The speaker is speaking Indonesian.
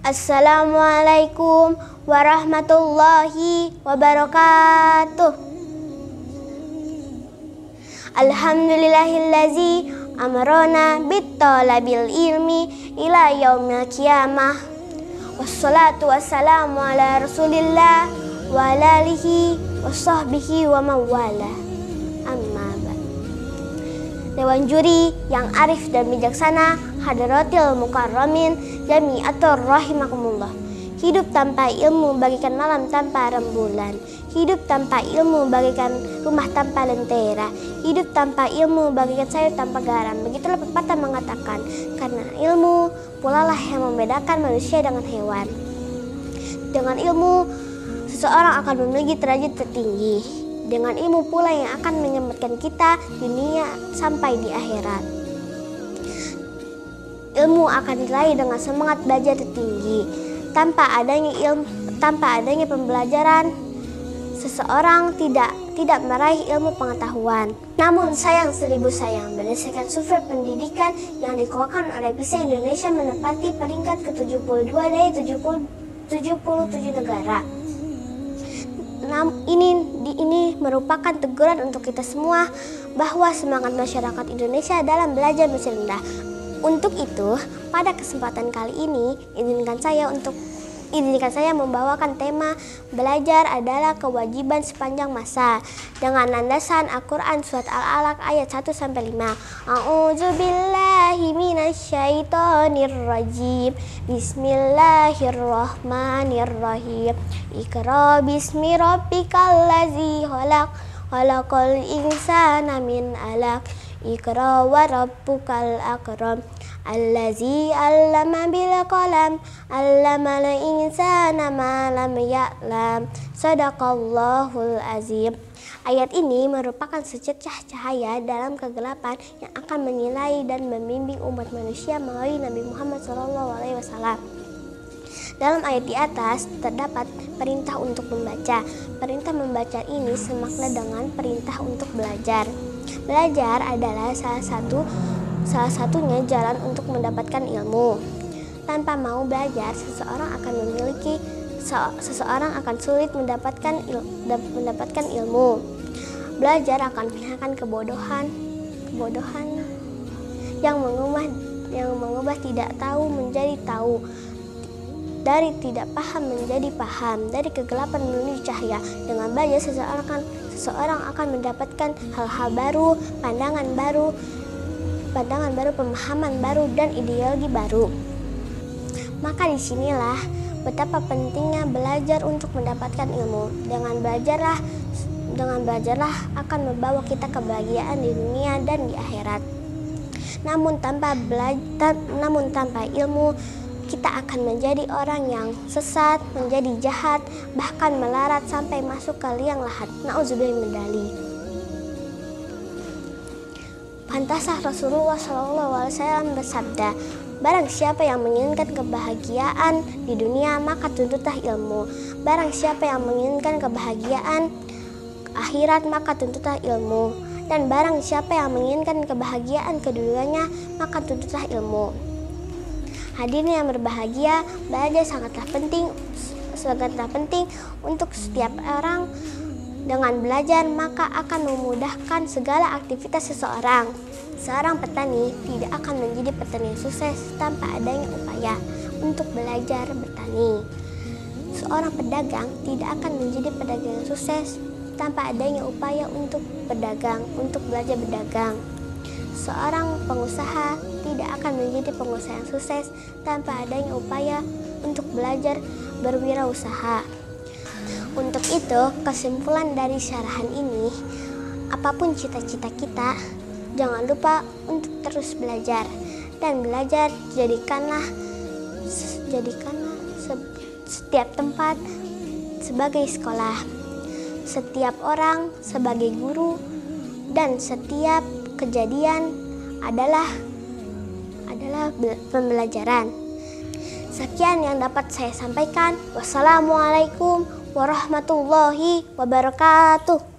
Assalamualaikum warahmatullahi wabarakatuh. Alhamdulillahillazi amarona bittalabil ilmi ila yaumil qiyamah. Wassalatu wassalamu ala rasulillah wa ala alihi wa sahbihi wa mawala. Amma ba'd. Dewan juri yang arif dan bijaksana, hadratil mukarramin jami'atur rahimakumullah. Hidup tanpa ilmu bagaikan malam tanpa rembulan. Hidup tanpa ilmu bagaikan rumah tanpa lentera. Hidup tanpa ilmu bagaikan sayur tanpa garam. Begitulah pepatah mengatakan, karena ilmu pula lah yang membedakan manusia dengan hewan. Dengan ilmu, seseorang akan memiliki derajat tertinggi. Dengan ilmu pula yang akan menyelamatkan kita dunia sampai di akhirat. Ilmu akan diraih dengan semangat belajar tertinggi. Tanpa adanya pembelajaran, seseorang tidak meraih ilmu pengetahuan. Namun sayang seribu sayang, berdasarkan survei pendidikan yang dikeluarkan oleh PISA, Indonesia menempati peringkat ke-72 dari 77 negara. Ini merupakan teguran untuk kita semua bahwa semangat masyarakat Indonesia dalam belajar masih rendah. Untuk itu, pada kesempatan kali ini, izinkan saya membawakan tema belajar adalah kewajiban sepanjang masa dengan landasan Al-Quran surat Al-Alaq ayat 1-5. A'udzubillahi minasyaitonirrajim. Bismillahirrahmanirrahim. Iqra bismi rabbikal ladzi khalaq. Khalaqal insana min 'alaq. Iqra wa rabbukal akram. Allazi 'allama bil qalam. 'Allamal insana ma lam ya'lam. Shadaqallahul azim. Ayat ini merupakan secercah cahaya dalam kegelapan yang akan menilai dan membimbing umat manusia melalui Nabi Muhammad SAW. Dalam ayat di atas terdapat perintah untuk membaca. Perintah membaca ini semakna dengan perintah untuk belajar. Belajar adalah salah satunya jalan untuk mendapatkan ilmu. Tanpa mau belajar, seseorang akan sulit mendapatkan ilmu. Belajar akan menghilangkan kebodohan yang mengubah tidak tahu menjadi tahu, dari tidak paham menjadi paham, dari kegelapan menuju cahaya. Dengan belajar, seseorang akan mendapatkan hal-hal baru, pandangan baru, pemahaman baru, dan ideologi baru. Maka disinilah betapa pentingnya belajar untuk mendapatkan ilmu. Dengan belajarlah akan membawa kita kebahagiaan di dunia dan di akhirat. Namun tanpa ilmu, kita akan menjadi orang yang sesat, menjadi jahat, bahkan melarat sampai masuk ke liang lahat. Nauzubillah min dzalik. Pantaslah Rasulullah SAW bersabda, barang siapa yang menginginkan kebahagiaan di dunia, maka tuntutlah ilmu. Barang siapa yang menginginkan kebahagiaan akhirat, maka tuntutlah ilmu. Dan barang siapa yang menginginkan kebahagiaan keduanya, maka tuntutlah ilmu. Hadirin yang berbahagia, belajar sangatlah penting untuk setiap orang. Dengan belajar, maka akan memudahkan segala aktivitas seseorang. Seorang petani tidak akan menjadi petani yang sukses tanpa adanya upaya untuk belajar bertani. Seorang pedagang tidak akan menjadi pedagang yang sukses tanpa adanya upaya untuk berdagang, untuk belajar berdagang. Seorang pengusaha tidak akan menjadi pengusaha yang sukses tanpa adanya upaya untuk belajar berwirausaha. Untuk itu, kesimpulan dari syarahan ini, apapun cita-cita kita, jangan lupa untuk terus belajar. Dan belajar jadikanlah setiap tempat sebagai sekolah, setiap orang sebagai guru, dan setiap kejadian adalah pembelajaran. Sekian yang dapat saya sampaikan. Wassalamualaikum warahmatullahi wabarakatuh.